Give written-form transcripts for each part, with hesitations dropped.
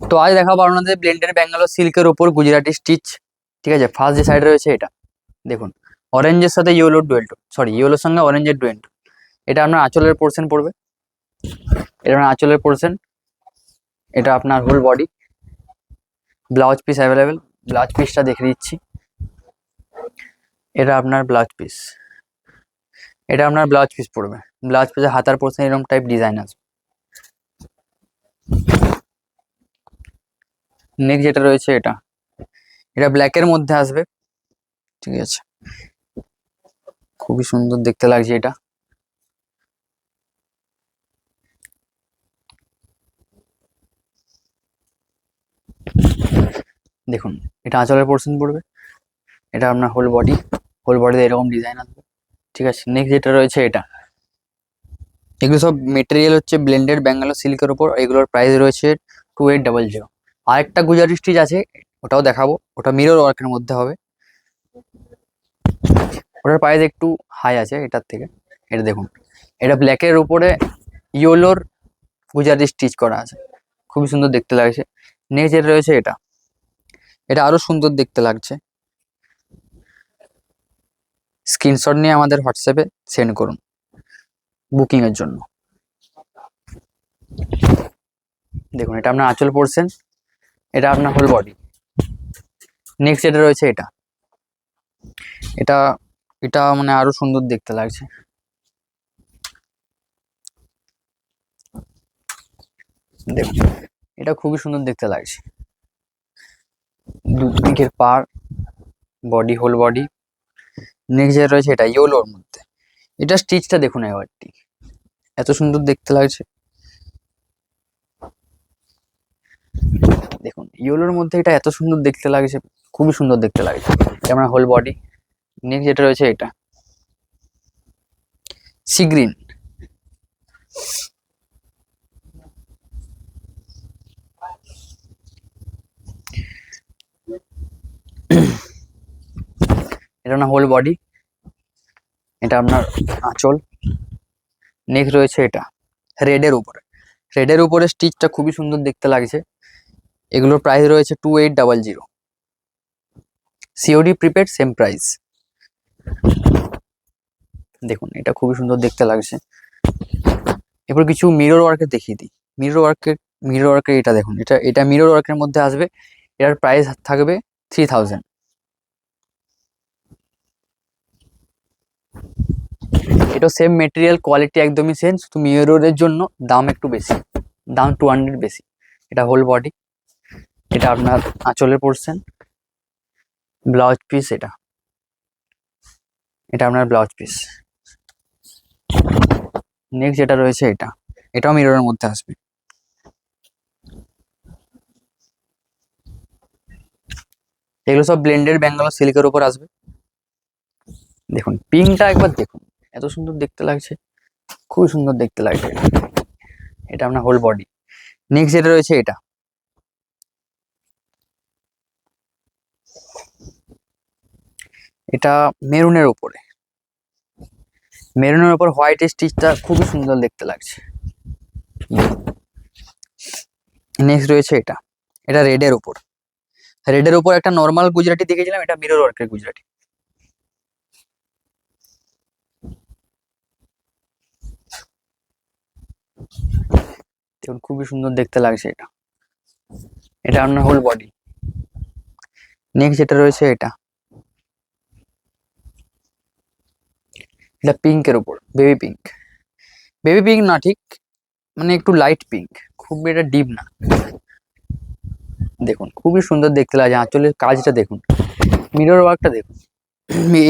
তো আজ দেখাবো আপনাদের ব্লেন্ডেড ব্যাঙ্গালোর সিল্কের উপর গুজরাটি স্টিচ। ঠিক আছে, ফার্স্ট যে সাইডে রয়েছে এটা দেখুন, অরেঞ্জের সাথে ইয়েলোর ডুয়েল টোন, সরি ইয়েলোর সঙ্গে অরেঞ্জের ডুয়েল টোন। এটা আপনার আঁচলের পোর্শন পড়বে, এটা আপনার আঁচলের পোর্শন, এটা আপনার whole body. Blouse piece available, blouse পিসটা দেখে দিচ্ছি। এটা আপনার ব্লাউজ পিস, এটা আপনার ব্লাউজ পিস পড়বে। ব্লাউজ পিসে হাতার পোর্শন এরকম টাইপ ডিজাইন আসবে। নেক্সট যেটা রয়েছে এটা, এটা ব্ল্যাকের মধ্যে আসবে। ঠিক আছে, খুবই সুন্দর দেখতে লাগছে এটা। দেখুন, এটা আঁচলের পোর্শন পড়বে, এটা আপনার হোল বডি, হোল বডিতে এরকম ডিজাইন আসবে। ঠিক আছে, নেক্সট যেটা রয়েছে এটা, এগুলো সব মেটেরিয়াল হচ্ছে ব্লেন্ডেড ব্যাঙ্গালোর সিল্কের উপর, এগুলোর প্রাইস রয়েছে 2800। আরেকটা গুজরাটি স্টিচ আছে, ওটাও দেখাবো, ওটা মিরর ওয়ার্কের মধ্যে হবে, ওটার প্রাইস একটু হাই আছে এটার থেকে। এটা দেখুন, এটা ব্ল্যাকের উপরে ইয়েলোর গুজরাটি স্টিচ করা আছে, খুবই সুন্দর দেখতে লাগছে। নেক্সট যেটা রয়েছে এটা, এটা আরো সুন্দর দেখতে লাগছে। স্ক্রিনশট নিয়ে আমাদের হোয়াটসঅ্যাপে সেন্ড করুন বুকিং এর জন্য। দেখুন, এটা আপনার আঁচল পোর্শন, এটা আপনার হোল বডি। নেক্সট যেটা রয়েছে এটা, এটা এটা মানে আরো সুন্দর দেখতে লাগছে। দেখুন, এটা খুবই সুন্দর দেখতে লাগছে, দুদিকের পার, বডি, হোল বডি। নেক্সট যেটা রয়েছে এটা ইয়েলোর মধ্যে, এটা স্টিচটা দেখুন একবারটি, এত সুন্দর দেখতে লাগছে। দেখুন, ইয়েলোর মধ্যে এটা এত সুন্দর দেখতে লাগছে, খুবই সুন্দর দেখতে লাগছে। এটা আমার হোল বডি। নেক্সট যেটা রয়েছে এটা সি গ্রিন, এটা না হোল বডি, এটা আপনার আঁচল। নেক্সট রয়েছে এটা রেডের উপরে, রেডের উপরে স্টিচটা খুবই সুন্দর দেখতে লাগছে। এগুলোর প্রাইস রয়েছে 2800। COD prepaid same price. দেখুন, এটা খুবই সুন্দর দেখতে লাগছে। এরপর কিছু মিরর ওয়ার্কের দেখিয়ে দিই। মিরর ওয়ার্কের এটা দেখুন, এটা এটা মিরর ওয়ার্কের মধ্যে আসবে, এটার প্রাইস থাকবে 3000। এটা সেম মেটেরিয়াল, কোয়ালিটি একদমই সেম, শুধু মিররের জন্য দাম একটু বেশি, দাম 200 বেশি। এটা হোল বডি, এটা আপনার আঁচলের পোর্শন, ব্লাউজ পিস, এটা এটা আপনার ব্লাউজ পিস। নেক্সট যেটা রয়েছে এটা, এটাও মিররের মধ্যে আসবে। এগুলো সব ব্লেন্ডেড ব্যাঙ্গালোর সিল্কের উপর আসবে। দেখুন, পিঙ্কটা একবার দেখুন, এত সুন্দর দেখতে লাগছে, খুবই সুন্দর দেখতে লাগছে। এটা আপনার হোল বডি। নেক্সট যেটা রয়েছে এটা, এটা মেরুনের উপরে, মেরুনের উপর হোয়াইট স্টিচটা খুবই সুন্দর দেখতে লাগছে। নেক্সট রয়েছে এটা, এটা রেডের উপর, রেডের উপর একটা নর্মাল গুজরাটি দেখেছিলাম, এটা মিরর ওয়ার্কের গুজরাটি। দেখুন, খুবই সুন্দর দেখতে লাগছে এটা, এটা আপনার হোল বডি। নেক্সট যেটা রয়েছে এটা, এটা পিঙ্কের উপর, বেবি পিঙ্ক, বেবি পিঙ্ক না ঠিক, মানে একটু লাইট পিঙ্ক, খুব এটা ডিপ না। দেখুন, খুবই সুন্দর দেখতে লাগছে, আঁচলের কাজটা দেখুন, মিরর ওয়ার্কটা দেখুন,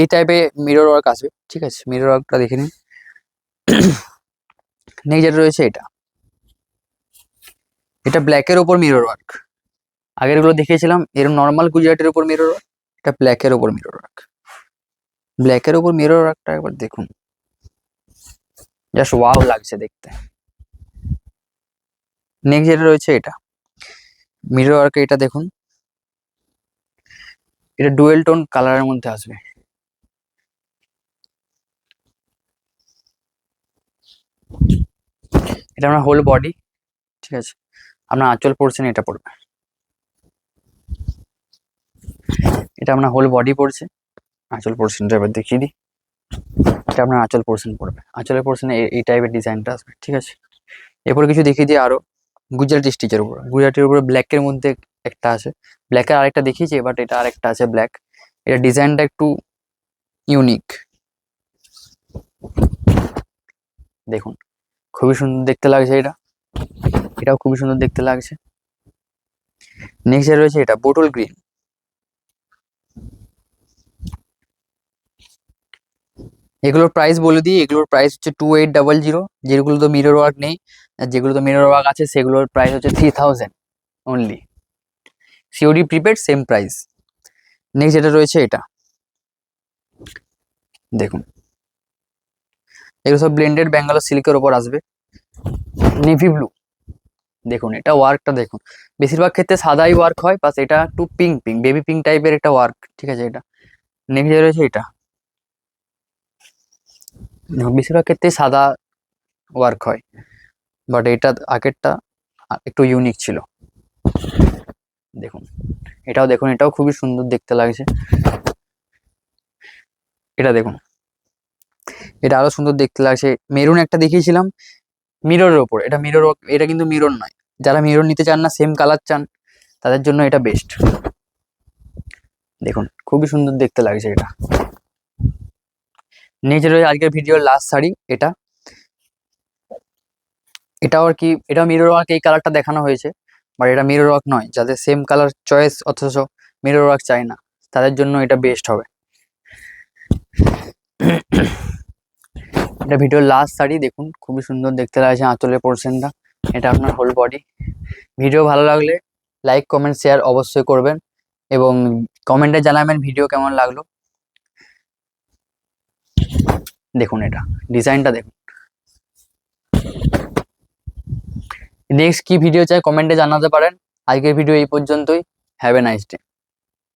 এই টাইপের মিরর ওয়ার্ক আসবে। ঠিক আছে, মিরর ওয়ার্কটা দেখে নিন। নেক্সট যেটা রয়েছে এটা, এটা ব্ল্যাকের উপর মিরর ওয়ার্ক। আগের গুলো দেখিয়েছিলাম এরকম নর্মাল গুজরাটের উপর মিরর ওয়ার্ক, এটা ব্ল্যাকের উপর মিরর ওয়ার্ক। ব্ল্যাকের উপর মিরর ওয়ার্কটা একবার দেখুন, জাস্ট ওয়াও লাগছে দেখতে। নেক্সট যেটা রয়েছে এটা মিরর ওয়ার্ক, এটা দেখুন, এটা ডুয়েল টোন কালারের মধ্যে আসবে। এটা আমরা হোল বডি। ঠিক আছে, আপনার আঁচল পোর্শন এটা পড়বে, এটা আপনার হোল বডি পড়ছে। আঁচল পোর্শনটা এবার দেখিয়ে দিই, এটা আপনার আঁচল পোর্শন পড়বে, আঁচলের পোর্শনে এই টাইপের ডিজাইনটা আসবে, ঠিক আছে। এরপর কিছু দেখিয়ে দিই আরো গুজরাটি স্টিচের উপর, গুজরাটির উপরে ব্ল্যাকের মধ্যে একটা আছে, ব্ল্যাকের আরেকটা দেখিয়েছি, বাট এটা আরেকটা আছে ব্ল্যাক। এটা ডিজাইনটা একটু ইউনিক, দেখুন খুবই সুন্দর দেখতে লাগছে এটা, এটাও খুবই সুন্দর দেখতে লাগছে। নেক্সট যে রয়েছে এটা বোটল গ্রিন, এগুলোর প্রাইস বলে দিই, এগুলোর প্রাইস হচ্ছে 2800, যেগুলো তো মিরর ওয়ার্ক নেই, আর যেগুলো তো মিরর ওয়ার্ক আছে সেগুলোর প্রাইস হচ্ছে 3000 only, COD prepaid same price. Next যেটা রয়েছে এটা দেখুন, এগুলো সব ব্লেন্ডেড ব্যাঙ্গালোর সিল্কের ওপর আসবে, নেভি ব্লু, দেখুন এটা ওয়ার্কটা দেখুন, বেশিরভাগ ক্ষেত্রে সাদাই ওয়ার্ক হয়, বাস এটা একটু পিঙ্ক পিঙ্ক বেবি পিঙ্ক টাইপের একটা ওয়ার্ক, ঠিক আছে। এটা নেক্সট যেটা রয়েছে এটা দেখুন, বেশিরভাগ ক্ষেত্রে সাদা ওয়ার্ক হয়, বাট এটা আগেরটা একটু ইউনিক ছিল, দেখুন এটাও দেখুন, এটাও খুবই সুন্দর দেখতে লাগছে। এটা দেখুন, এটা আরো সুন্দর দেখতে লাগছে। মেরুন একটা দেখিয়েছিলাম মিররের ওপর, এটা মিরর, এটা কিন্তু মিরর নয়, যারা মিরর নিতে চান না সেম কালার চান তাদের জন্য এটা বেস্ট, দেখুন খুবই সুন্দর দেখতে লাগছে এটা। নেক্সট রয়েছে আজকের ভিডিওর লাস্ট শাড়ি, এটা এটাও আর কি, এটা মিরর ওয়ার্ক, এই কালারটা দেখানো হয়েছে, বাট এটা মিরর ওয়ার্ক নয়, যাদের সেম কালার চয়েস অথচ মিরর ওয়ার্ক চাই না তাদের জন্য এটা বেস্ট হবে। এটা ভিডিওর লাস্ট শাড়ি, দেখুন খুবই সুন্দর দেখতে লাগছে আঁচলের পোর্শনটা, এটা আপনার হোল বডি। ভিডিও ভালো লাগলে লাইক কমেন্ট শেয়ার অবশ্যই করবেন, এবং কমেন্টে জানাবেন ভিডিও কেমন লাগলো। দেখুন এটা ডিজাইনটা দেখুন। নেক্সট কি ভিডিও চাই কমেন্টে জানাতে পারেন। আজকের ভিডিও এই পর্যন্তই। Have a nice day.